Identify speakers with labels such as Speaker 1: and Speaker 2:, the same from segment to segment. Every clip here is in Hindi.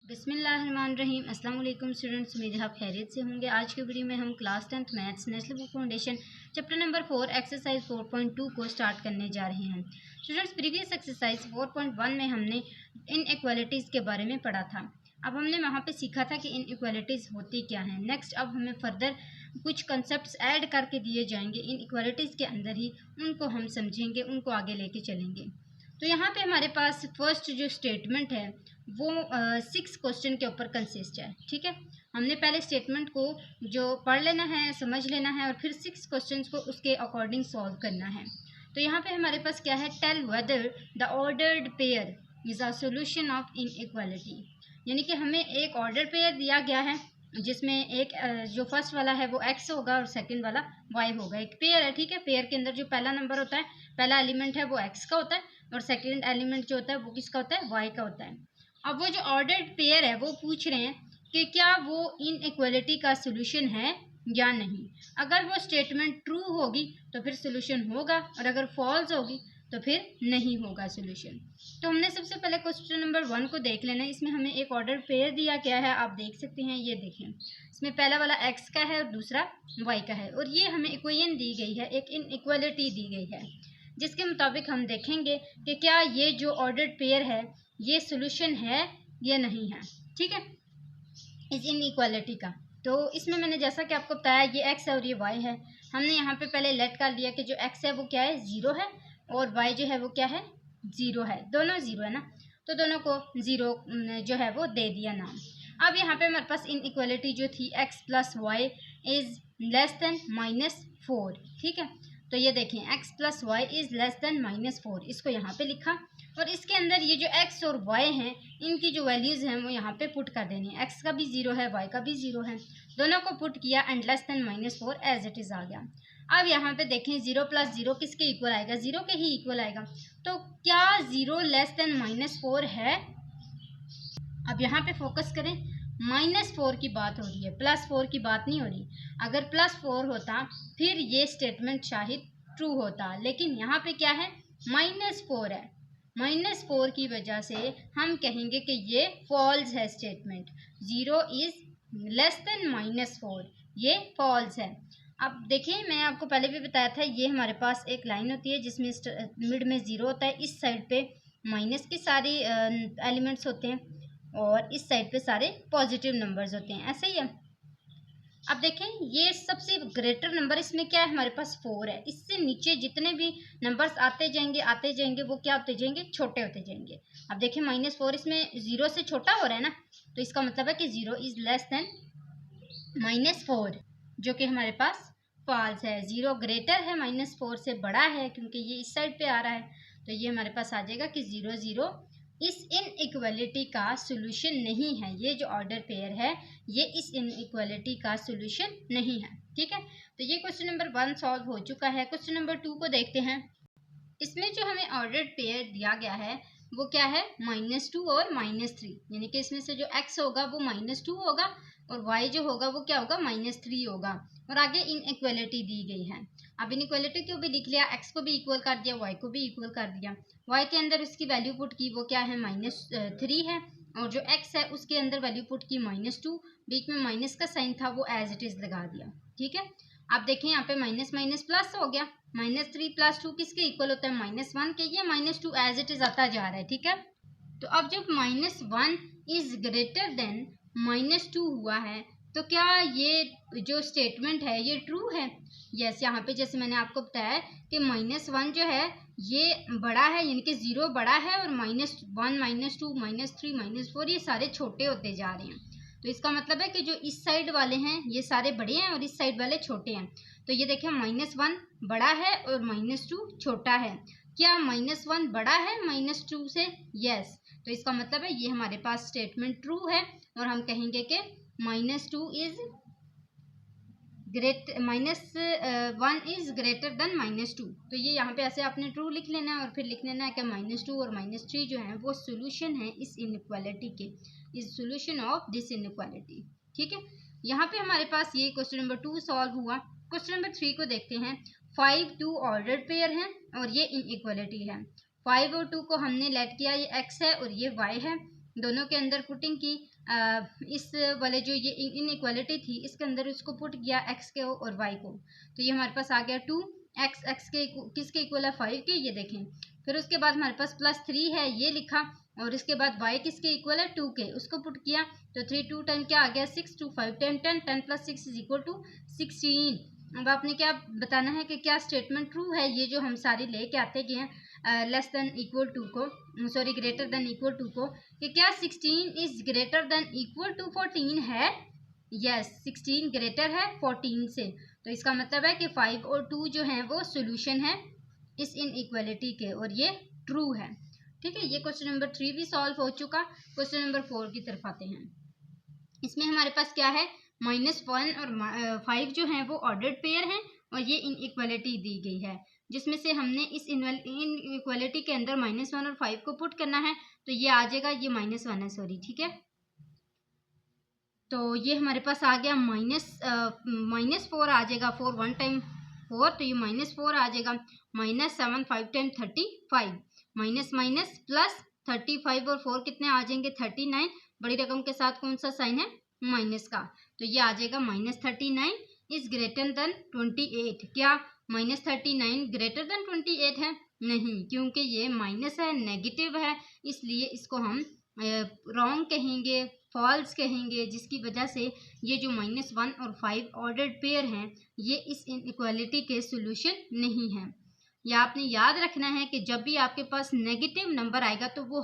Speaker 1: बिस्मिल्लाहिर्रहमानिर्रहीम। अस्सलाम वालेकुम स्टूडेंट्स, उम्मीद है आप खैरियत से होंगे। आज की वीडियो में हम class 10th maths national book foundation chapter number 4 exercise 4.2 को स्टार्ट करने जा रहे हैं। स्टूडेंट्स, प्रीवियस एक्सरसाइज 4.1 में हमने इनइक्वालिटीज़ के बारे में पढ़ा था। अब हमने वहाँ पे सीखा था कि इनइक्वालिटीज़ होती क्या हैं। नेक्स्ट अब हमें फर्दर कुछ कंसेप्ट्स ऐड करके दिए जाएंगे इनइक्वालिटीज़ के अंदर ही, उनको हम समझेंगे, उनको आगे लेके चलेंगे। तो यहाँ पे हमारे पास फर्स्ट जो स्टेटमेंट है वो 6 क्वेश्चन के ऊपर कंसिस्ट है। ठीक है, हमने पहले स्टेटमेंट को जो पढ़ लेना है, समझ लेना है और फिर 6 क्वेश्चंस को उसके अकॉर्डिंग सॉल्व करना है। तो यहाँ पे हमारे पास क्या है, tell whether the ordered pair is a solution of inequality. यानी कि हमें एक ऑर्डर पेयर दिया गया है जिसमें एक जो फर्स्ट वाला है वो x होगा और सेकंड वाला y होगा। एक पेयर है, ठीक है। पेयर के अंदर जो पहला नंबर होता है, पहला एलिमेंट है वो x का होता है और सेकंड एलिमेंट जो होता है वो किसका होता है, y का होता है। अब वो जो ऑर्डर्ड पेयर है वो पूछ रहे हैं कि क्या वो इनइक्वालिटी का सोल्यूशन है या नहीं। अगर वो स्टेटमेंट ट्रू होगी तो फिर सोल्यूशन होगा और अगर फॉल्स होगी तो फिर नहीं होगा सोल्यूशन। तो हमने सबसे पहले क्वेश्चन नंबर 1 को देख लेना है। इसमें हमें एक ऑर्डर पेयर दिया गया है, आप देख सकते हैं, ये देखें। इसमें पहला वाला x का है और दूसरा y का है और ये हमें इक्वेशन दी गई है, एक इनइक्वालिटी दी गई है जिसके मुताबिक हम देखेंगे कि क्या ये जो ऑर्डर्ड पेयर है ये सोल्यूशन है या नहीं है। ठीक है, इस इनइक्वालिटी का। तो इसमें मैंने जैसा कि आपको बताया ये x है और ये y है। हमने यहाँ पे पहले लेट कर लिया कि जो x है वो क्या है, 0 है और y जो है वो क्या है, 0 है। दोनों 0 है ना, तो दोनों को 0 जो है वो दे दिया नाम। अब यहाँ पे हमारे पास इनइक्वालिटी जो थी x plus Y is less than -4। ठीक है, तो ये देखें x plus Y is less than -4, इसको यहाँ पे लिखा और इसके अंदर ये जो x और y हैं इनकी जो वैल्यूज़ हैं वो यहाँ पे पुट कर देनी है। x का भी 0 है, y का भी 0 है, दोनों को पुट किया and less than -4 as it is आ गया। अब यहाँ पे देखें 0 प्लस 0 किसके इक्वल आएगा, 0 के ही इक्वल आएगा। तो क्या 0 लेस देन -4 है। अब यहाँ पे फोकस करें, -4 की बात हो रही है, +4 की बात नहीं हो रही। अगर +4 होता फिर ये स्टेटमेंट शायद ट्रू होता, लेकिन यहाँ पे क्या है, -4 है। -4 की वजह से हम कहेंगे कि ये फॉल्स है स्टेटमेंट। 0 इज लेस देन -4, ये फॉल्स है। अब देखिए, मैंने आपको पहले भी बताया था, ये हमारे पास एक लाइन होती है जिसमें मिड में 0 होता है, इस साइड पे माइनस के सारे एलिमेंट्स होते हैं और इस साइड पे सारे पॉजिटिव नंबर्स होते हैं, ऐसे ही है। अब देखें, ये सबसे ग्रेटर नंबर इसमें क्या है, हमारे पास 4 है। इससे नीचे जितने भी नंबर्स आते जाएंगे वो क्या होते जाएंगे, छोटे होते जाएंगे। अब देखें -4 इसमें 0 से छोटा हो रहा है ना, तो इसका मतलब है कि 0 इज लेस देन -4, जो कि हमारे पास फॉल्स है। 0 ग्रेटर है, -4 से बड़ा है क्योंकि ये इस साइड पे आ रहा है, तो ये हमारे पास आ जाएगा कि 0 0 इस इनइक्वालिटी का सोल्यूशन नहीं है। ये जो ऑर्डर पेयर है ये इस इनइक्वालिटी का सोल्यूशन नहीं है। ठीक है, तो ये क्वेश्चन नंबर 1 सॉल्व हो चुका है। क्वेश्चन नंबर 2 को देखते हैं। इसमें जो हमें ऑर्डर पेयर दिया गया है वो क्या है, -2 और -3, यानी कि इसमें से जो x होगा वो -2 होगा और y जो होगा वो क्या होगा, -3 होगा। और आगे इनइक्वालिटी दी गई है। अब इनइक्वालिटी को भी लिख लिया, x को भी इक्वल कर दिया, y को भी इक्वल कर दिया। y के अंदर उसकी वैल्यू पुट की, वो क्या है, -3 है और जो x है उसके अंदर वैल्यू पुट की -2, बीच में माइनस का साइन था वो एज इट इज लगा दिया। ठीक है, आप देखें यहाँ पे माइनस माइनस प्लस हो गया। -3 + 2 किसके इक्वल होता है, -1 के। ये -2 एज इट इज आता जा रहा है। ठीक है, तो अब जब -1 इज ग्रेटर देन -2 हुआ है तो क्या ये जो स्टेटमेंट है ये ट्रू है। यस, यहाँ पे जैसे मैंने आपको बताया कि -1 जो है ये बड़ा है, यानी कि 0 बड़ा है और -1 -2 -3 -4 ये सारे छोटे होते जा रहे हैं। तो इसका मतलब है कि जो इस साइड वाले हैं ये सारे बड़े हैं और इस साइड वाले छोटे हैं। तो ये देखिए, -1 बड़ा है और -2 छोटा है। क्या -1 बड़ा है -2 से, यस। तो इसका मतलब है ये हमारे पास स्टेटमेंट ट्रू है और हम कहेंगे कि -1 इज ग्रेटर देन -2। तो ये यहाँ पे ऐसे आपने ट्रू लिख लेना है और फिर लिख लेना है कि -2 और -3 जो है वो सोल्यूशन है इस इनइक्वालिटी के, is solution of this inequality. ठीक है, यहाँ पे हमारे पास ये क्वेश्चन नंबर 2 सॉल्व हुआ। क्वेश्चन नंबर 3 को देखते हैं। 5 2 ऑर्डर्ड पेयर हैं और ये इनइक्वालिटी है। 5 और 2 को हमने लेट किया, ये x है और ये y है। दोनों के अंदर पुटिंग की, इस वाले जो ये इनइक्वालिटी थी इसके अंदर उसको पुट किया x के और y को, तो ये हमारे पास आ गया 2x, x के किसके इक्वल है 5 के, ये देखें। फिर उसके बाद हमारे पास +3 है, ये लिखा, और इसके बाद y किसके इक्वल है 2 के, उसको पुट किया, तो 3 2 10 क्या आ गया 6, 2 5 10 10 10 + 6 = 16। अब आपने क्या बताना है कि क्या स्टेटमेंट ट्रू है, ये जो हम सारी लेके आते गए हैं लेस देन इक्वल टू को, sorry greater than equal to को, कि क्या 16 is greater than equal to 14 है। यस, 16 ग्रेटर है 14 से, तो इसका मतलब है कि 5 और 2 जो हैं वो सोल्यूशन है इस इनइक्वालिटी के, और ये ट्रू है। ठीक है, ये क्वेश्चन नंबर 3 भी सॉल्व हो चुका। क्वेश्चन नंबर 4 की तरफ आते हैं। इसमें हमारे पास क्या है, -1 और 5 जो हैं वो ऑर्डर्ड पेयर हैं, और ये इनइक्वालिटी दी गई है, जिसमें से हमने इस इनइक्वालिटी के अंदर -1 और 5 को पुट करना है, तो ये आ जाएगा, ये -1 है सॉरी, ठीक है। तो ये हमारे पास आ गया -4 आ जाएगा, 4 1 टाइम 4, तो ये -4 आ जाएगा, -7 5 टाइम 35, माइनस माइनस प्लस 35 और 4 कितने आ जाएंगे 39, बड़ी रकम के साथ कौन सा साइन है माइनस का, तो ये आ जाएगा -39 इज ग्रेटर देन 28। क्या -39 ग्रेटर देन 28 है? नहीं, क्योंकि ये माइनस है, नेगेटिव है, इसलिए इसको हम रॉन्ग कहेंगे, फॉल्स कहेंगे, जिसकी वजह से ये जो -1 और 5 ऑर्डर्ड पेयर हैं ये इस इनइक्वालिटी के सॉल्यूशन नहीं है। या आपने याद रखना है कि जब भी आपके पास नेगेटिव नंबर आएगा तो वो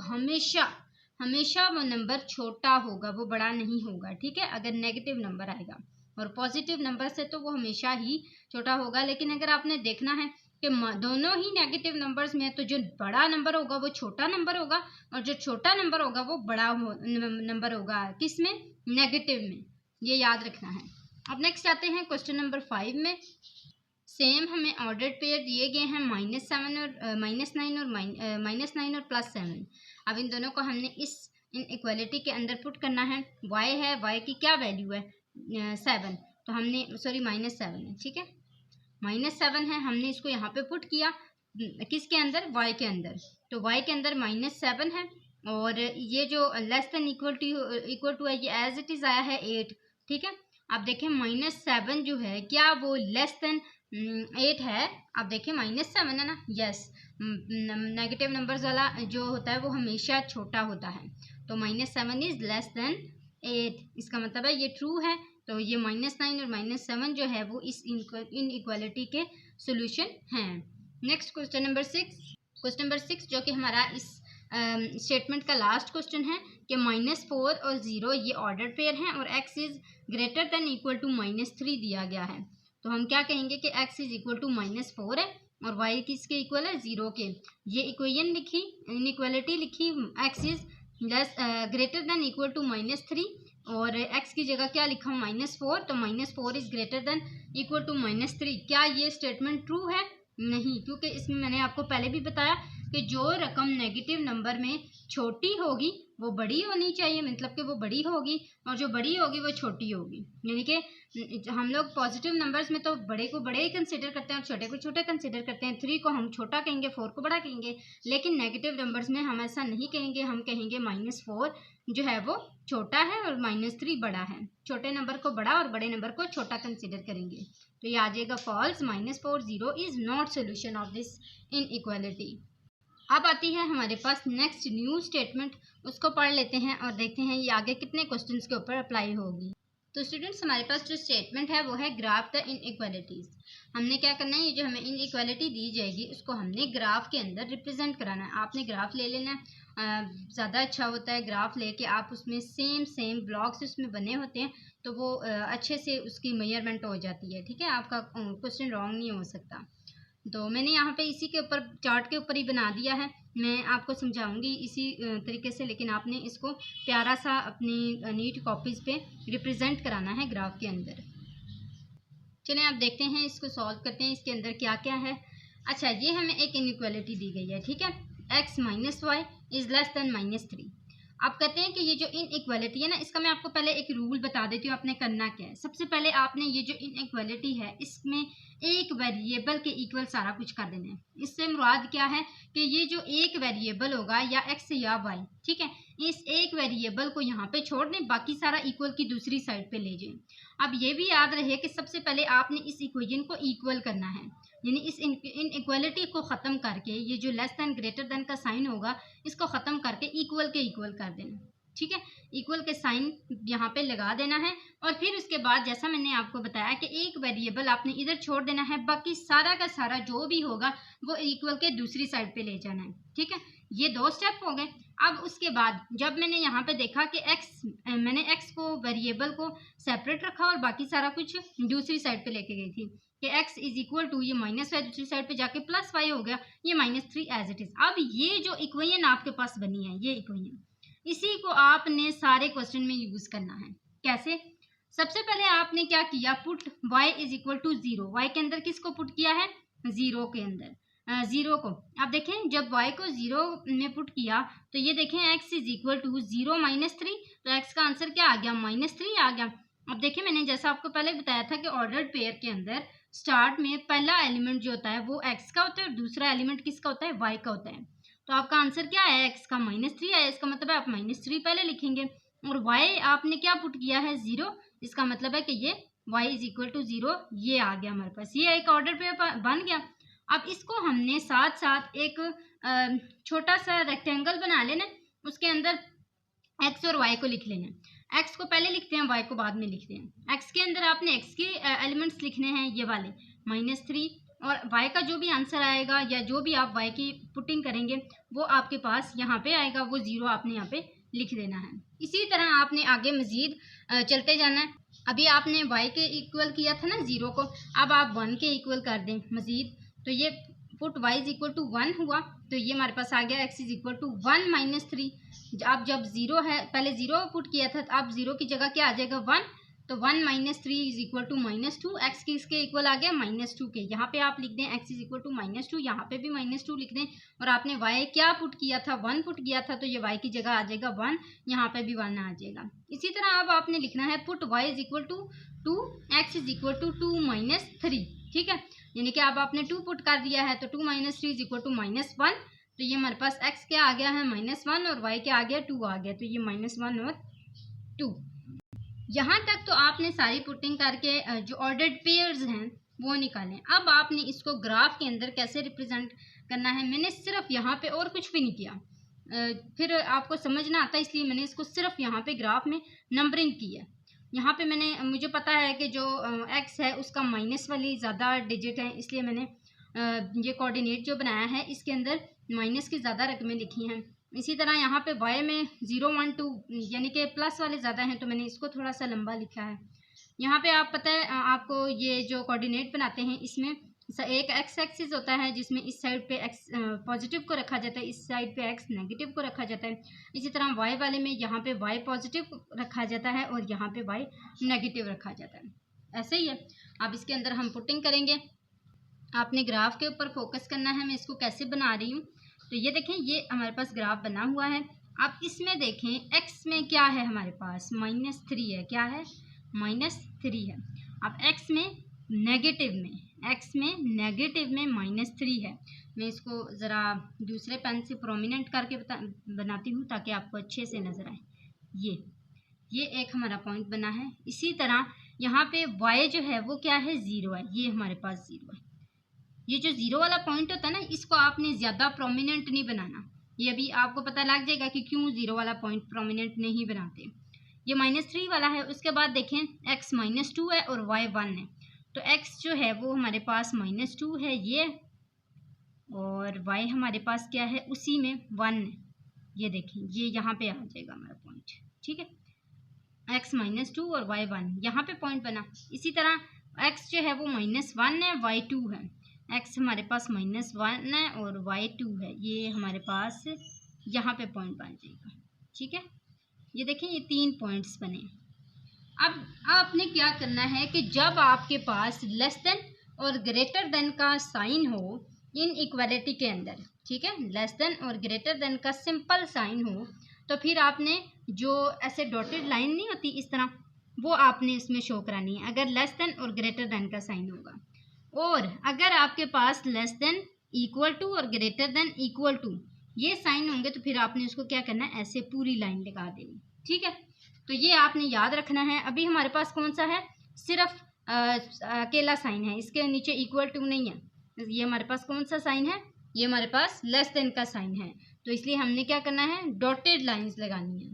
Speaker 1: हमेशा वो नंबर छोटा होगा, वो बड़ा नहीं होगा। ठीक है, अगर नेगेटिव नंबर आएगा, और पॉजिटिव नंबर से तो वो हमेशा ही छोटा होगा। लेकिन अगर आपने देखना है कि दोनों ही नेगेटिव नंबर्स में, तो जो बड़ा नंबर होगा वो छोटा नंबर होगा, और जो छोटा नंबर होगा वो बड़ा नंबर होगा, किसमें? नेगेटिव में। ये याद रखना है। अब नेक्स्ट आते हैं क्वेश्चन नंबर 5 में। सेम हमें ऑर्डर्ड पेयर दिए गए हैं -9 और +7। अब इन दोनों को हमने इस इनइक्वालिटी के अंदर पुट करना है। y है, y की क्या वैल्यू है 7, तो हमने सॉरी -7 है, ठीक है, -7 है, हमने इसको यहाँ पे पुट किया किसके अंदर, y के अंदर, तो y के अंदर -7 है, और ये जो लेस देन इक्वल टू है ये एज इट इज आया है 8। ठीक है, अब देखें -7 जो है क्या वो लेस देन 8 है? आप देखें -7 है ना, यस, नेगेटिव नंबर्स वाला जो होता है वो हमेशा छोटा होता है, तो -7 इज लेस देन 8, इसका मतलब है ये ट्रू है। तो ये -9 और -7 जो है वो इस इनइक्वालिटी के सॉल्यूशन हैं। नेक्स्ट क्वेश्चन नंबर 6 जो कि हमारा इस स्टेटमेंट का लास्ट क्वेश्चन है कि -4 और 0 ये ऑर्डर पेयर हैं, और x is greater than equal to -3 दिया गया है। तो हम क्या कहेंगे कि x इज इक्वल टू -4 है, और y किसके इक्वल है 0 के। ये इक्वेशन लिखी, इनइक्वालिटी लिखी, x is greater than equal to -3, और x की जगह क्या लिखा हूँ -4, तो -4 is greater than equal to -3। क्या ये स्टेटमेंट ट्रू है? नहीं, क्योंकि इसमें मैंने आपको पहले भी बताया कि जो रकम नेगेटिव नंबर में छोटी होगी वो बड़ी होनी चाहिए, मतलब कि वो बड़ी होगी, और जो बड़ी होगी वो छोटी होगी। यानी कि हम लोग पॉजिटिव नंबर्स में तो बड़े को बड़े ही कंसिडर करते हैं और छोटे को छोटे कंसिडर करते हैं। 3 को हम छोटा कहेंगे, 4 को बड़ा कहेंगे, लेकिन नेगेटिव नंबर्स में हम ऐसा नहीं कहेंगे। हम कहेंगे -4 जो है वो छोटा है और -3 बड़ा है। छोटे नंबर को बड़ा और बड़े नंबर को छोटा कंसिडर करेंगे, तो ये आ जाएगा false, -4 0 is not solution of this inequality. अब आती है हमारे पास नेक्स्ट न्यू स्टेटमेंट, उसको पढ़ लेते हैं और देखते हैं ये आगे कितने क्वेश्चंस के ऊपर अप्लाई होगी। तो स्टूडेंट्स, हमारे पास जो स्टेटमेंट है वो है ग्राफ द इनइक्वालिटीज। हमने क्या करना है, ये जो हमें इनइक्वालिटी दी जाएगी उसको हमने ग्राफ के अंदर रिप्रेजेंट कराना है। आपने ग्राफ ले लेना है, ज़्यादा अच्छा होता है ग्राफ लेके आप उसमें सेम ब्लॉक्स उसमें बने होते हैं, तो वो अच्छे से उसकी मेजरमेंट हो जाती है। ठीक है, आपका क्वेश्चन रॉन्ग नहीं हो सकता। तो मैंने यहाँ पे इसी के ऊपर चार्ट के ऊपर ही बना दिया है, मैं आपको समझाऊंगी इसी तरीके से, लेकिन आपने इसको प्यारा सा अपनी नीट कॉपीज़ पे रिप्रेजेंट कराना है ग्राफ के अंदर। चलें आप देखते हैं, इसको सॉल्व करते हैं, इसके अंदर क्या क्या है। अच्छा, ये हमें एक इनइक्वालिटी दी गई है, ठीक है, x - y is less than -3। आप कहते हैं कि ये जो इनइक्वालिटी है ना, इसका मैं आपको पहले एक रूल बता देती हूँ, आपने करना क्या है। सबसे पहले आपने ये जो इनइक्वालिटी है इसमें एक वेरिएबल के इक्वल सारा कुछ कर देना है। इससे मुराद क्या है कि ये जो एक वेरिएबल होगा या x या y, ठीक है, इस एक वेरिएबल को यहाँ पे छोड़ दें, बाकी सारा इक्वल की दूसरी साइड पे ले जाएं। अब ये भी याद रहे कि सबसे पहले आपने इस इक्वेशन को इक्वल करना है, यानी इस इनइक्वालिटी को ख़त्म करके ये जो लेस दैन ग्रेटर दैन का साइन होगा इसको ख़त्म करके इक्वल के इक्वल कर देना। ठीक है, इक्वल के साइन यहाँ पे लगा देना है और फिर उसके बाद जैसा मैंने आपको बताया कि एक वेरिएबल आपने इधर छोड़ देना है, बाकी सारा का सारा जो भी होगा वो इक्वल के दूसरी साइड पे ले जाना है। ठीक है, ये 2 स्टेप हो गए। अब उसके बाद जब मैंने यहाँ पे देखा कि मैंने x को वेरिएबल को सेपरेट रखा और बाकी सारा कुछ दूसरी साइड पे लेके गई थी कि x इज इक्वल टू, ये माइनस वाई दूसरी साइड पे जाके प्लस वाई हो गया, ये -3 एज इट इज। अब ये जो इक्वेशन आपके पास बनी है, ये इक्वेशन, इसी को आपने सारे क्वेश्चन में यूज करना है। कैसे? सबसे पहले आपने क्या किया, put y is equal to 0। Y के अंदर किसको पुट किया है? 0 के अंदर 0 को। अब देखें जब y को 0 में पुट किया तो ये देखें x इज इक्वल टू 0 -3, तो x का आंसर क्या आ गया? -3 आ गया। अब देखें मैंने जैसा आपको पहले बताया था कि ऑर्डर्ड पेयर के अंदर स्टार्ट में पहला एलिमेंट जो होता है वो x का होता है और दूसरा एलिमेंट किसका होता है? y का होता है। तो आपका आंसर क्या है? x का -3 है, इसका मतलब है आप -3 पहले लिखेंगे और y आपने क्या पुट किया है? 0, इसका मतलब है कि ये y इज इक्वल टू 0, ये आ गया हमारे पास, ये एक ऑर्डर पेयर बन गया। अब इसको हमने साथ साथ एक छोटा सा रेक्टेंगल बना लेना, उसके अंदर x और y को लिख लेना। x को पहले लिखते हैं, y को बाद में लिखते हैं। x के अंदर आपने x के एलिमेंट्स लिखने हैं ये वाले -3, और y का जो भी आंसर आएगा या जो भी आप y की पुटिंग करेंगे वो आपके पास यहाँ पे आएगा, वो 0 आपने यहाँ पे लिख देना है। इसी तरह आपने आगे मजीद चलते जाना है। अभी आपने y के इक्वल किया था ना 0 को, अब आप 1 के इक्वल कर दें मजीद, तो ये put y is equal to 1 हुआ, तो ये हमारे पास आ गया x इज इक्वल टू 1 -3। आप जब 0 है, पहले 0 पुट किया था, तो अब 0 की जगह क्या आ जाएगा? 1, तो 1 -3 इज इक्वल टू -2। x किसके इक्वल आ गया? -2 के। यहाँ पे आप लिख दें x इज इक्वल टू -2, यहाँ पे भी -2 लिख दें, और आपने y क्या पुट किया था? 1 पुट किया था, तो ये y की जगह आ जाएगा 1, यहाँ पे भी 1 आ जाएगा। इसी तरह अब आपने लिखना है put y is equal to 2, x is equal to 2 -3। ठीक है, यानी कि अब आपने 2 पुट कर दिया है, तो 2 -3 इज इक्वल टू -1, तो ये हमारे पास x क्या आ गया है? -1, और y क्या आ गया? 2 आ गया, तो ये -1 और 2। यहाँ तक तो आपने सारी पुटिंग करके जो ऑर्डर्ड पेयर्स हैं वो निकालें। अब आपने इसको ग्राफ के अंदर कैसे रिप्रेजेंट करना है, मैंने सिर्फ यहाँ पे और कुछ भी नहीं किया, फिर आपको समझ ना आता, इसलिए मैंने इसको सिर्फ यहाँ पे ग्राफ में नंबरिंग की है। यहाँ पे मुझे पता है कि जो x है उसका माइनस वाली ज़्यादा डिजिट है, इसलिए मैंने ये कोऑर्डिनेट जो बनाया है इसके अंदर माइनस की ज़्यादा रकमें लिखी हैं। इसी तरह यहाँ पे y में 0 1 2 यानी कि प्लस वाले ज़्यादा हैं, तो मैंने इसको थोड़ा सा लंबा लिखा है। यहाँ पे आप पता है आपको ये जो कोऑर्डिनेट बनाते हैं इसमें एक x एक्सिस होता है जिसमें इस साइड पे x पॉजिटिव को रखा जाता है, इस साइड पे x नेगेटिव को रखा जाता है। इसी तरह y वाले में यहाँ पे y पॉजिटिव रखा जाता है और यहाँ पे y नेगेटिव रखा जाता है। ऐसे ही है। अब इसके अंदर हम पुटिंग करेंगे, आपने ग्राफ के ऊपर फोकस करना है। मैं इसको कैसे बना रही हूँ, तो ये देखें, ये हमारे पास ग्राफ बना हुआ है। आप इसमें देखें x में क्या है हमारे पास? -3 है। क्या है? -3 है। अब x में नेगेटिव में -3 है। मैं इसको ज़रा दूसरे पेन से प्रोमिनेंट करके बनाती हूँ ताकि आपको अच्छे से नज़र आए। ये एक हमारा पॉइंट बना है। इसी तरह यहाँ पे y जो है वो क्या है? 0 है। ये हमारे पास 0 है। ये जो 0 वाला पॉइंट होता है ना, इसको आपने ज़्यादा प्रोमिनेंट नहीं बनाना। ये अभी आपको पता लग जाएगा कि क्यों 0 वाला पॉइंट प्रोमिनेंट नहीं बनाते। ये -3 वाला है। उसके बाद देखें x -2 है और y 1 है, तो x जो है वो हमारे पास -2 है ये, और y हमारे पास क्या है? उसी में 1 है। ये देखें, ये यहाँ पे आ जाएगा हमारा पॉइंट। ठीक है, x -2 और y 1 यहाँ पे पॉइंट बना। इसी तरह x जो है वो -1 है, y 2 है। x हमारे पास -1 है और y 2 है, ये हमारे पास यहाँ पे पॉइंट बन जाएगा। ठीक है, ये देखें, ये 3 पॉइंट्स बने। अब आपने क्या करना है कि जब आपके पास लेस देन और ग्रेटर देन का साइन हो इन इक्वालिटी के अंदर, ठीक है, लेस देन और ग्रेटर देन का सिंपल साइन हो, तो फिर आपने जो ऐसे डॉटेड लाइन नहीं होती इस तरह, वो आपने इसमें शो करानी है अगर लेस देन और ग्रेटर देन का साइन होगा। और अगर आपके पास लेस देन, इक्वल टू और ग्रेटर देन इक्वल टू ये साइन होंगे तो फिर आपने उसको क्या करना है, ऐसे पूरी लाइन लगा देनी। ठीक है, तो ये आपने याद रखना है। अभी हमारे पास कौन सा है, सिर्फ अकेला साइन है, इसके नीचे इक्वल टू नहीं है। ये हमारे पास कौन सा साइन है, ये हमारे पास लेस देन का साइन है, तो इसलिए हमने क्या करना है, डॉटेड लाइंस लगानी है।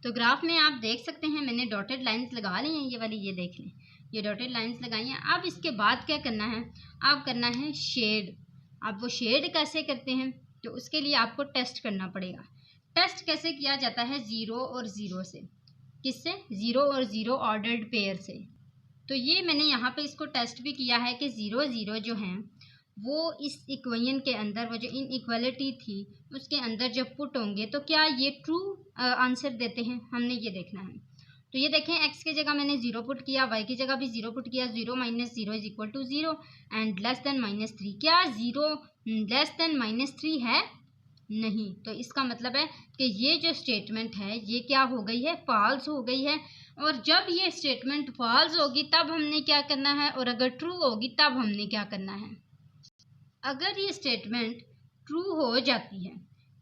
Speaker 1: तो ग्राफ में आप देख सकते हैं मैंने डॉटेड लाइंस लगा ली हैं, ये वाली, ये देख लें, ये डॉटेड लाइंस लगाई हैं। अब इसके बाद क्या करना है, आप करना है शेड। अब वो शेड कैसे करते हैं, तो उसके लिए आपको टेस्ट करना पड़ेगा। टेस्ट कैसे किया जाता है, 0 और 0 से। किससे, 0 और 0 ऑर्डर्ड पेयर से। तो ये मैंने यहाँ पे इसको टेस्ट भी किया है कि 0 0 जो हैं वो इस इक्वेशन के अंदर, वो जो इनइक्वालिटी थी उसके अंदर जब पुट होंगे तो क्या ये ट्रू आंसर देते हैं, हमने ये देखना है। तो ये देखें, x की जगह मैंने 0 पुट किया, y की जगह भी 0 पुट किया। 0 minus 0 is equal to 0 and less than -3। क्या 0 लेस देन -3 है, नहीं। तो इसका मतलब है कि ये जो स्टेटमेंट है ये क्या हो गई है, फॉल्स हो गई है। और जब ये स्टेटमेंट फॉल्स होगी तब हमने क्या करना है, और अगर ट्रू होगी तब हमने क्या करना है। अगर ये स्टेटमेंट ट्रू हो जाती है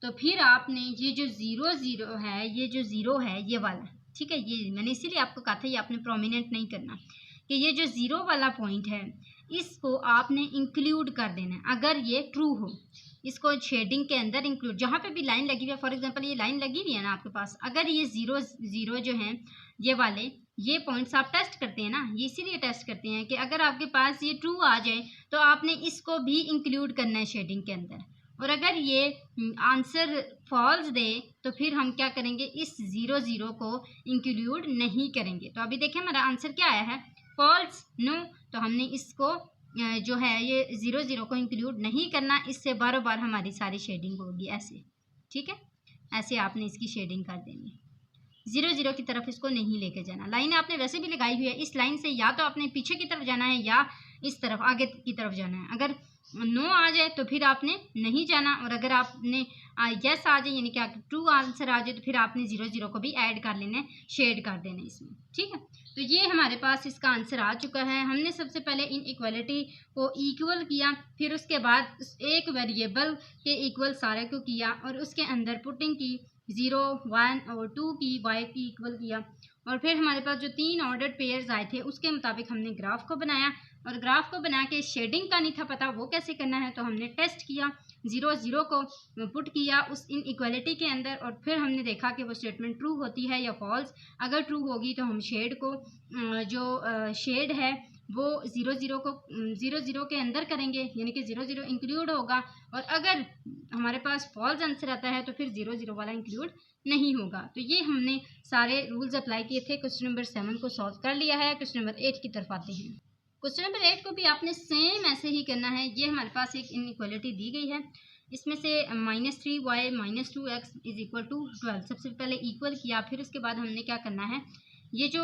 Speaker 1: तो फिर आपने ये जो 0 0 है, ये जो 0 है ये वाला, ठीक है, ये मैंने इसीलिए आपको कहा था ये आपने प्रोमिनेंट नहीं करना, कि ये जो 0 वाला पॉइंट है इसको आपने इंक्लूड कर देना है। अगर ये ट्रू हो, इसको शेडिंग के अंदर इंक्लूड, जहाँ पे भी लाइन लगी हुई है, फॉर एग्जांपल ये लाइन लगी हुई है ना आपके पास, अगर ये 0 0 जो हैं ये वाले, ये पॉइंट्स आप टेस्ट करते हैं ना, ये इसीलिए टेस्ट करते हैं कि अगर आपके पास ये ट्रू आ जाए तो आपने इसको भी इंक्लूड करना है शेडिंग के अंदर। और अगर ये आंसर फॉल्स दे तो फिर हम क्या करेंगे, इस 0 0 को इंक्लूड नहीं करेंगे। तो अभी देखें हमारा आंसर क्या आया है, फॉल्स, नो। तो हमने इसको जो है ये 0 0 को इंक्लूड नहीं करना, इससे बार बार हमारी सारी शेडिंग होगी ऐसे। ठीक है, ऐसे आपने इसकी शेडिंग कर देनी, 0 0 की तरफ इसको नहीं लेके जाना। लाइन आपने वैसे भी लगाई हुई है, इस लाइन से या तो आपने पीछे की तरफ जाना है या इस तरफ आगे की तरफ जाना है। अगर नो आ जाए तो फिर आपने नहीं जाना, और अगर आपने यस आ जाए यानी कि ट्रू आंसर आ जाए तो फिर आपने 0 0 को भी ऐड कर लेना है, शेड कर देना है इसमें। ठीक है, तो ये हमारे पास इसका आंसर आ चुका है। हमने सबसे पहले इन इक्वलिटी को इक्वल किया, फिर उसके बाद एक वेरिएबल के इक्वल सारे को किया और उसके अंदर पुटिंग की, 0 1 और 2 की, y की इक्वल किया, और फिर हमारे पास जो 3 ऑर्डर्ड पेयर्स आए थे उसके मुताबिक हमने ग्राफ को बनाया। और ग्राफ को बना के शेडिंग का नहीं था पता वो कैसे करना है, तो हमने टेस्ट किया, 0 0 को पुट किया उस इन इक्वलिटी के अंदर, और फिर हमने देखा कि वो स्टेटमेंट ट्रू होती है या फॉल्स। अगर ट्रू होगी तो हम शेड को, जो शेड है वो 0 0 को 0 0 के अंदर करेंगे, यानी कि 0 0 इंक्लूड होगा। और अगर हमारे पास फॉल्स आंसर आता है तो फिर 0 0 वाला इंक्लूड नहीं होगा। तो ये हमने सारे रूल्स अप्लाई किए थे। क्वेश्चन नंबर 7 को सॉल्व कर लिया है। क्वेश्चन नंबर 8 की तरफ आते हैं। क्वेश्चन नंबर 8 को भी आपने सेम ऐसे ही करना है। ये हमारे पास एक इनइक्वालिटी दी गई है, इसमें से -3y - 2x is equal to 12 सबसे पहले इक्वल किया, फिर उसके बाद हमने क्या करना है, ये जो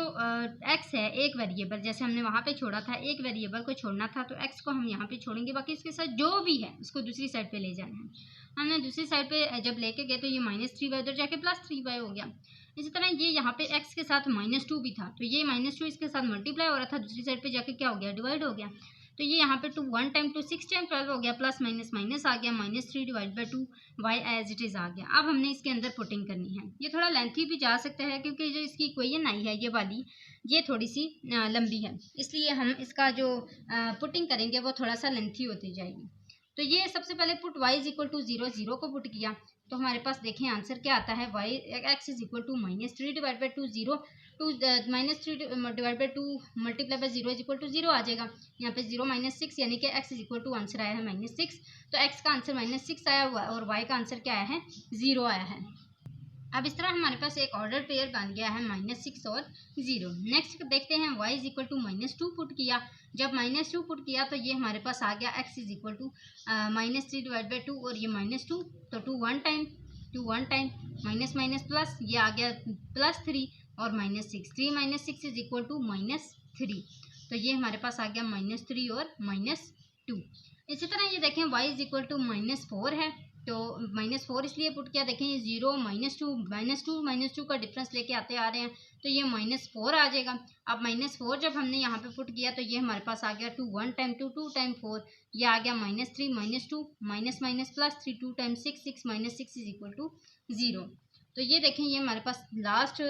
Speaker 1: x है एक वेरिएबल, जैसे हमने वहाँ पे छोड़ा था, एक वेरिएबल को छोड़ना था तो x को हम यहाँ पे छोड़ेंगे, बाकी इसके साथ जो भी है उसको दूसरी साइड पे ले जाना है। हमने दूसरी साइड पे जब लेके गए तो ये -3y उधर जाके +3y हो गया। इसी तरह ये यहाँ पे x के साथ -2 भी था, तो ये -2 इसके साथ मल्टीप्लाई हो रहा था, दूसरी साइड पे जाके क्या हो गया, डिवाइड हो गया। तो ये यहाँ पे 2 1 टाइम 2 6 टाइम 12 हो गया, प्लस माइनस माइनस आ गया, -3 divide by 2 y as it is आ गया। अब हमने इसके अंदर पुटिंग करनी है। ये थोड़ा लेंथी भी जा सकता है क्योंकि जो इसकी इक्वेशन आई है ये वाली, ये थोड़ी सी लंबी है, इसलिए हम इसका जो पुटिंग करेंगे वो थोड़ा सा लेंथी होती जाएगी। तो ये सबसे पहले put y is equal to 0 0 को पुट किया, तो हमारे पास देखें आंसर क्या आता है, x is equal to -3 divide by 2 0 2 -3 divide by 2 multiply by 0 is equal to 0 आ जाएगा। यहाँ पे 0 -6 यानी कि x is equal to answer आया है -6, तो x का आंसर -6 आया हुआ और y का आंसर क्या आया है, 0 आया है। अब इस तरह हमारे पास एक ऑर्डर पेयर बन गया है -6 और 0। नेक्स्ट देखते हैं y is equal to -2 put किया, जब -2 पुट किया तो ये हमारे पास आ गया x is equal to -3 divide by 2 और ये -2, तो 2 1 टाइम माइनस माइनस प्लस, ये आ गया +3 और -6, 3 - 6 इज इक्वल टू -3, तो ये हमारे पास आ गया -3 और -2। इसी तरह ये देखें y इज इक्वल टू -4 है, तो -4 इसलिए पुट किया, देखें ये 0 -2 का डिफरेंस लेके आते आ रहे हैं, तो ये -4 आ जाएगा। अब -4 जब हमने यहाँ पे पुट किया तो ये हमारे पास आ गया 2 1 टाइम 2 2 टाइम 4, ये आ गया -3 -2 minus minus plus 3 2 time 6 6 -6 is equal to 0। तो ये देखें ये हमारे पास लास्ट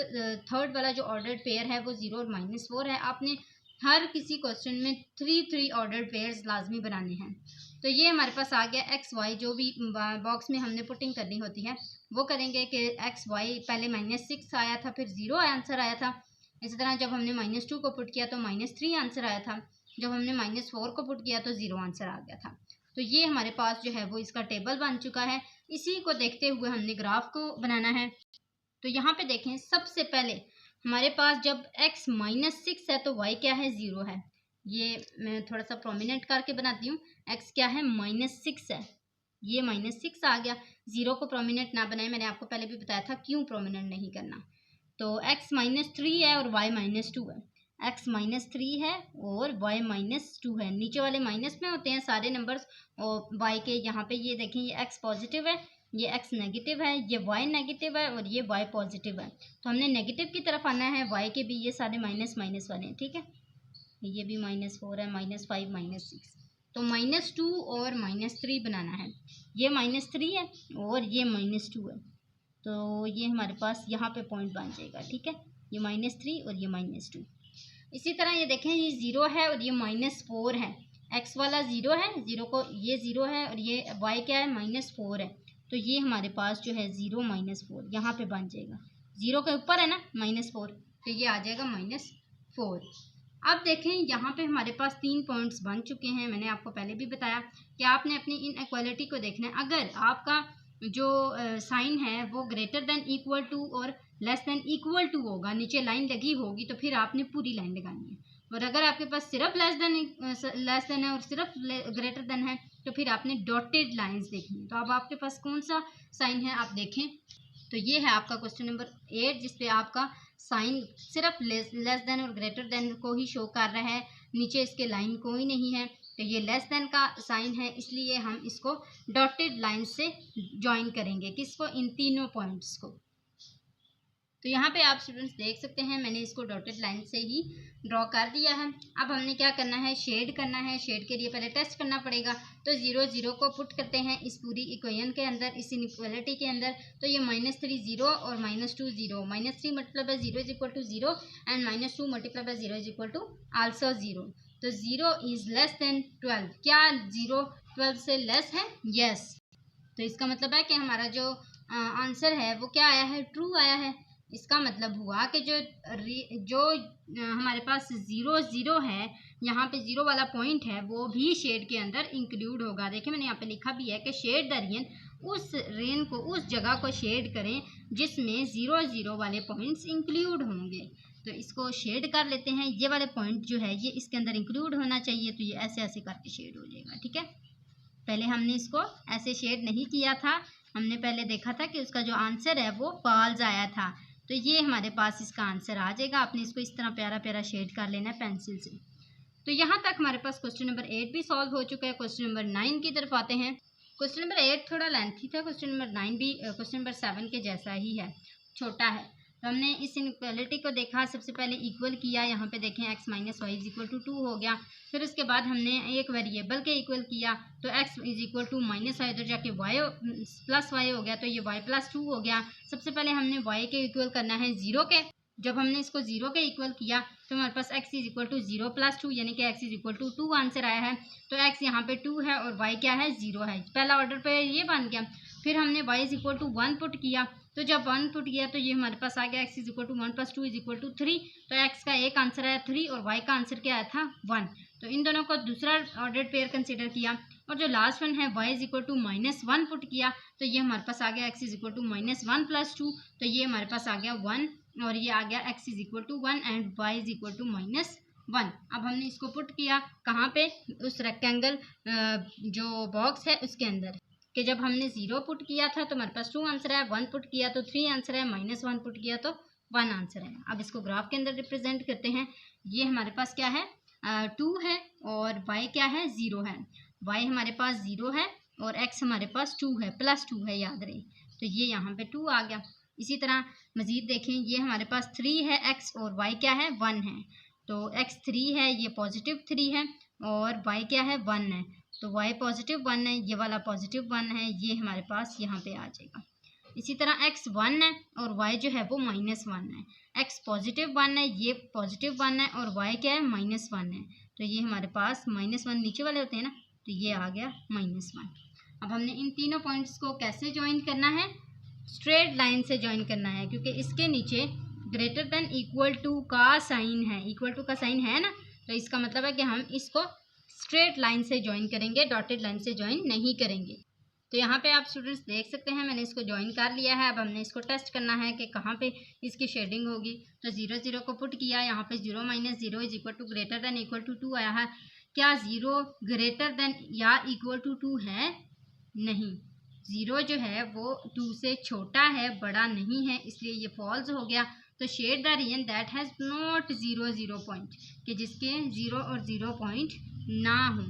Speaker 1: थर्ड वाला जो ऑर्डर्ड पेयर है वो 0 और -4 है। आपने हर किसी क्वेश्चन में 3 ऑर्डर्ड पेयर्स लाजमी बनाने हैं। तो ये हमारे पास आ गया एक्स वाई, जो भी बॉक्स में हमने पुटिंग करनी होती है वो करेंगे कि एक्स वाई पहले -6 आया था, फिर 0 आंसर आया था। इसी तरह जब हमने -2 को पुट किया तो -3 आंसर आया था, जब हमने -4 को पुट किया तो 0 आंसर आ गया था। तो ये हमारे पास जो है वो इसका टेबल बन चुका है। इसी को देखते हुए हमने ग्राफ को बनाना है। तो यहाँ पे देखें, सबसे पहले हमारे पास जब x -6 है तो y क्या है, 0 है। ये मैं थोड़ा सा प्रोमिनेंट करके बनाती हूँ। x क्या है, -6 है, ये -6 आ गया। 0 को प्रोमिनेंट ना बनाए, मैंने आपको पहले भी बताया था क्यों प्रोमिनेंट नहीं करना। तो x -3 है और y -2 है। x -3 है और y -2 है। नीचे वाले माइनस में होते हैं सारे नंबर्स, और y के यहाँ पे ये देखें, ये x पॉजिटिव है, ये x नेगेटिव है, ये y नेगेटिव है और ये y पॉजिटिव है। तो हमने नेगेटिव की तरफ आना है। y के भी ये सारे माइनस माइनस वाले हैं, ठीक है। ये भी -4 है, -5 -6, तो -2 और -3 बनाना है। ये -3 है और ये -2 है, तो ये हमारे पास यहाँ पे पॉइंट बन जाएगा, ठीक है। ये -3 और ये -2। इसी तरह ये देखें, ये 0 है और ये -4 है। x वाला 0 है, 0 को ये 0 है और ये y क्या है, -4 है। तो ये हमारे पास जो है 0 -4 यहाँ पे बन जाएगा। 0 के ऊपर है ना -4, तो ये आ जाएगा -4। अब देखें यहाँ पे हमारे पास 3 पॉइंट्स बन चुके हैं। मैंने आपको पहले भी बताया कि आपने अपनी इनइक्वालिटी को देखना है। अगर आपका जो साइन है वो ग्रेटर देन इक्वल टू और लेस देन इक्वल टू होगा, नीचे लाइन लगी होगी, तो फिर आपने पूरी लाइन लगानी है। और अगर आपके पास सिर्फ लेस देन है और सिर्फ ग्रेटर देन है, तो फिर आपने डॉटेड लाइंस देखनी है। तो अब आपके पास कौन सा साइन है आप देखें। तो ये है आपका क्वेश्चन नंबर 8, जिसपे आपका साइन सिर्फ लेस देन और ग्रेटर देन को ही शो कर रहा है, नीचे इसके लाइन कोई नहीं है। तो ये लेस देन का साइन है, इसलिए हम इसको डॉटेड लाइन से ज्वाइन करेंगे, किसको, इन तीनों पॉइंट्स को। तो यहाँ पे आप स्टूडेंट्स देख सकते हैं मैंने इसको डॉटेड लाइन से ही ड्रॉ कर दिया है। अब हमने क्या करना है, शेड करना है। शेड के लिए पहले टेस्ट करना पड़ेगा। तो 0 0 को पुट करते हैं इस पूरी इक्वेशन के अंदर, इस इनइक्वालिटी के अंदर। तो ये -3 0 और -2 0, -3 multiply by 0 is equal to 0 and -2 multiply by 0 is equal to also 0। तो 0 इज लेस देन 12। क्या 0 12 से लेस है? यस। तो इसका मतलब है कि हमारा जो आंसर है वो क्या आया है, ट्रू आया है। इसका मतलब हुआ कि जो हमारे पास 0 0 है, यहाँ पे 0 वाला पॉइंट है, वो भी शेड के अंदर इंक्लूड होगा। देखिए मैंने यहाँ पे लिखा भी है कि शेड द रेन, उस रेन को, उस जगह को शेड करें जिसमें 0 0 वाले पॉइंट्स इंक्लूड होंगे। तो इसको शेड कर लेते हैं। ये वाले पॉइंट जो है ये इसके अंदर इंक्लूड होना चाहिए, तो ये ऐसे ऐसे करके शेड हो जाएगा, ठीक है। पहले हमने इसको ऐसे शेड नहीं किया था, हमने पहले देखा था कि उसका जो आंसर है वो फॉल्स आया था। तो ये हमारे पास इसका आंसर आ जाएगा। आपने इसको इस तरह प्यारा प्यारा शेड कर लेना है पेंसिल से। तो यहाँ तक हमारे पास क्वेश्चन नंबर 8 भी सॉल्व हो चुका है। क्वेश्चन नंबर 9 की तरफ आते हैं। क्वेश्चन नंबर 8 थोड़ा लेंथी था, क्वेश्चन नंबर 9 भी क्वेश्चन नंबर 7 के जैसा ही है, छोटा है। तो हमने इस इनइक्वालिटी को देखा, सबसे पहले इक्वल किया। यहाँ पे देखें x - y is equal to 2 हो गया। फिर उसके बाद हमने एक वेरिएबल के इक्वल किया, तो x is equal to -y, इधर जाके y +y हो गया, तो ये y +2 हो गया। सबसे पहले हमने y के इक्वल करना है 0 के। जब हमने इसको 0 के इक्वल किया तो हमारे पास x इज इक्वल टू 0 + 2, यानी कि x is equal to 2 answer आया है। तो x यहाँ पे 2 है और y क्या है, 0 है। पहला ऑर्डर पे ये बन गया। फिर हमने y is equal to 1 put किया, तो जब 1 पुट किया तो ये हमारे पास आ गया x is equal to 1 + 2 is equal to 3। तो x का एक आंसर आया 3 और y का आंसर क्या आया था, 1। तो इन दोनों को दूसरा ऑर्डर पेयर कंसिडर किया। और जो लास्ट वन है y is equal to -1 put किया, तो ये हमारे पास आ गया x इज इक्वल टू -1 + 2, तो ये हमारे पास आ गया 1 और ये आ गया x is equal to 1 and y is equal to -1। अब हमने इसको पुट किया कहाँ पे, उस रेक्टेंगल जो बॉक्स है उसके अंदर, कि जब हमने 0 पुट किया था तो हमारे पास 2 आंसर है, 1 पुट किया तो 3 आंसर है, -1 पुट किया तो 1 आंसर है। अब इसको ग्राफ के अंदर रिप्रेजेंट करते हैं। ये हमारे पास क्या है, 2 है और y क्या है, 0 है। y हमारे पास 0 है और x हमारे पास 2 है, +2 है, याद रहे, तो ये यहाँ पे 2 आ गया। इसी तरह मज़ीद देखें, ये हमारे पास 3 है x और y क्या है 1 है, तो x 3 है, ये +3 है, और y क्या है 1 है, तो y +1 है, ये वाला +1 है, ये हमारे पास यहाँ पे आ जाएगा। इसी तरह x 1 है और y जो है वो -1 है, x +1 है, ये +1 है, और y क्या है -1 है, तो ये हमारे पास -1 नीचे वाले होते हैं ना, तो ये आ गया -1। अब हमने इन तीनों पॉइंट्स को कैसे ज्वाइन करना है, स्ट्रेट लाइन से ज्वाइन करना है, क्योंकि इसके नीचे ग्रेटर देन इक्वल टू का साइन है, इक्वल टू का साइन है ना, तो इसका मतलब है कि हम इसको स्ट्रेट लाइन से ज्वाइन करेंगे, डॉटेड लाइन से ज्वाइन नहीं करेंगे। तो यहाँ पे आप स्टूडेंट्स देख सकते हैं मैंने इसको ज्वाइन कर लिया है। अब हमने इसको टेस्ट करना है कि कहाँ पे इसकी शेडिंग होगी, तो 0 0 को पुट किया, यहाँ पे 0 - 0 is equal to greater than equal to 2 आया है। क्या 0 ग्रेटर देन या इक्वल टू 2 है? नहीं, 0 जो है वो 2 से छोटा है, बड़ा नहीं है, इसलिए ये फॉल्स हो गया। तो shade the region that has not 0 0 point, कि जिसके 0 और 0 पॉइंट ना हो,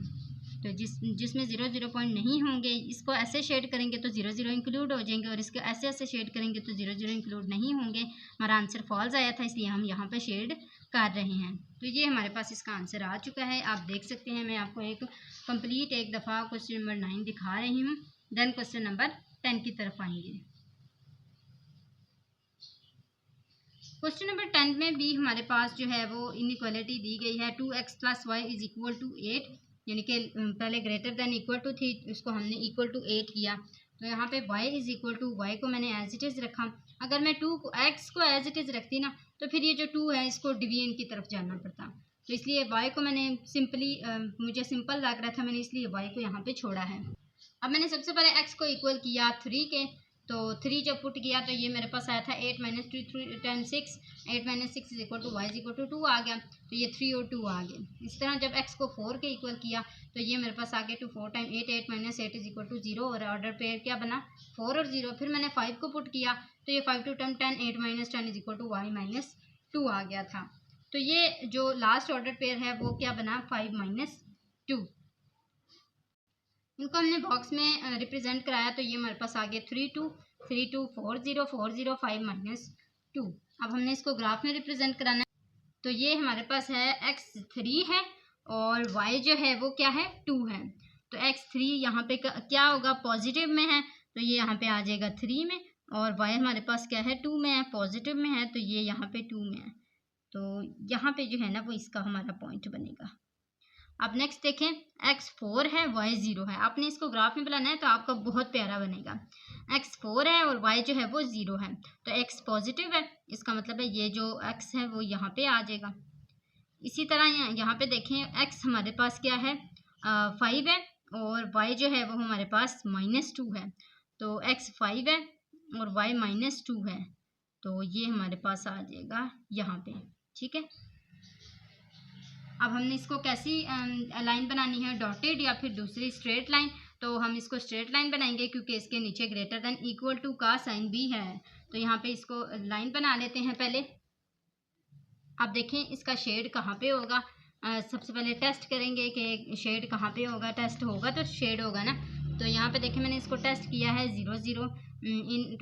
Speaker 1: तो जिसमें 0 0 पॉइंट नहीं होंगे, इसको ऐसे शेड करेंगे तो 0 0 इंक्लूड हो जाएंगे, और इसको ऐसे ऐसे शेड करेंगे तो 0 0 इंक्लूड नहीं होंगे। हमारा आंसर फॉल्स आया था, इसलिए हम यहाँ पे शेड कर रहे हैं। तो ये हमारे पास इसका आंसर आ चुका है, आप देख सकते हैं। मैं आपको एक कंप्लीट एक दफ़ा क्वेश्चन नंबर 9 दिखा रही हूँ, देन क्वेश्चन नंबर 10 की तरफ आएंगे। क्वेश्चन नंबर 10 में भी हमारे पास जो है वो इनइक्वालिटी दी गई है, 2x + y is equal to 8, यानी कि पहले ग्रेटर देन इक्वल टू थी, उसको हमने इक्वल टू 8 किया, तो यहाँ पे y is equal to, y को मैंने एज इट इज़ रखा। अगर मैं x को एज इट इज़ रखती ना, तो फिर ये जो 2 है इसको डिवीजन की तरफ जाना पड़ता, तो इसलिए y को मैंने सिंपली मुझे सिंपल लग रहा था, मैंने इसलिए y को यहाँ पे छोड़ा है। अब मैंने सबसे पहले x को इक्वल किया 3 के, तो 3 जब पुट किया तो ये मेरे पास आया था 8 - 2 10 6, 8 - 6 is equal to y is equal to 2 आ गया, तो ये 3 और 2 आ गए। इस तरह जब x को 4 के इक्वल किया तो ये मेरे पास आ गया 2 4 टाइम 8, 8 - 8 इज इक्वल टू 0, और ऑर्डर पेयर क्या बना 4 और 0। फिर मैंने 5 को पुट किया तो ये 5 2 10 10, 8 - 10 इज इक्वल टू y - 2 आ गया था। तो ये जो लास्ट ऑर्डर पेयर है वो क्या बना 5 - 2। इनको हमने बॉक्स में रिप्रेजेंट कराया, तो ये हमारे पास आ गया 3 2 3 2 4 0 4 0 5 - 2। अब हमने इसको ग्राफ में रिप्रेजेंट कराना है, तो ये हमारे पास है x 3 है और y जो है वो क्या है 2 है, तो x 3 यहाँ पे क्या होगा पॉजिटिव में है, तो ये यहाँ पे आ जाएगा 3 में, और y हमारे पास क्या है 2 में है, पॉजिटिव में है, तो ये यहाँ पे 2 में है, तो यहाँ पे जो है ना वो इसका हमारा पॉइंट बनेगा। अब नेक्स्ट देखें, x 4 है y 0 है, आपने इसको ग्राफ में बनाना है तो आपका बहुत प्यारा बनेगा। x 4 है और y जो है वो 0 है, तो x पॉजिटिव है, इसका मतलब है ये जो x है वो यहाँ पे आ जाएगा। इसी तरह यहाँ पे देखें x हमारे पास क्या है 5 है, और y जो है वो हमारे पास -2 है, तो x 5 है और y -2 है, तो ये हमारे पास आ जाएगा यहाँ पे, ठीक है। अब हमने इसको कैसी लाइन बनानी है, डॉटेड या फिर दूसरी स्ट्रेट लाइन, तो हम इसको स्ट्रेट लाइन बनाएंगे क्योंकि इसके नीचे ग्रेटर देन इक्वल टू का साइन भी है, तो यहाँ पे इसको लाइन बना लेते हैं पहले। अब देखें इसका शेड कहाँ पे होगा, सबसे पहले टेस्ट करेंगे कि शेड कहाँ पे होगा, टेस्ट होगा तो शेड होगा ना, तो यहाँ पे देखें मैंने इसको टेस्ट किया है 0 0 in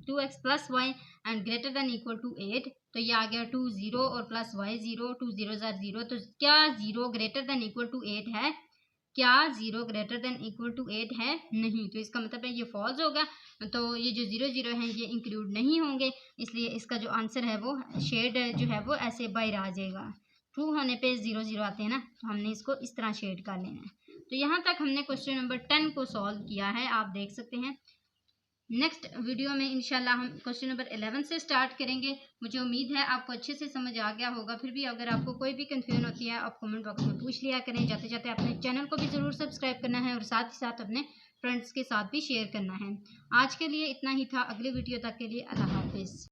Speaker 1: 2x plus y and greater than equal to 8, तो ये आ गया 2 0 और प्लस y 0, 2 0 0, तो क्या 0 ग्रेटर देन इक्वल टू 8 है? क्या 0 ग्रेटर देन इक्वल टू 8 है? नहीं, तो इसका मतलब है ये फॉल्स होगा, तो ये जो 0 0 हैं ये इंक्लूड नहीं होंगे, इसलिए इसका जो आंसर है वो शेड जो है वो ऐसे बाहर आ जाएगा। ट्रू होने पे 0 0 आते हैं ना, तो हमने इसको इस तरह शेड कर लेना है। तो यहाँ तक हमने क्वेश्चन नंबर 10 को सॉल्व किया है, आप देख सकते हैं। नेक्स्ट वीडियो में इंशाल्लाह हम क्वेश्चन नंबर 11 से स्टार्ट करेंगे। मुझे उम्मीद है आपको अच्छे से समझ आ गया होगा, फिर भी अगर आपको कोई भी कंफ्यूजन होती है आप कमेंट बॉक्स में पूछ लिया करें। जाते जाते अपने चैनल को भी ज़रूर सब्सक्राइब करना है और साथ ही साथ अपने फ्रेंड्स के साथ भी शेयर करना है। आज के लिए इतना ही था, अगले वीडियो तक के लिए अल्लाह हाफिज़।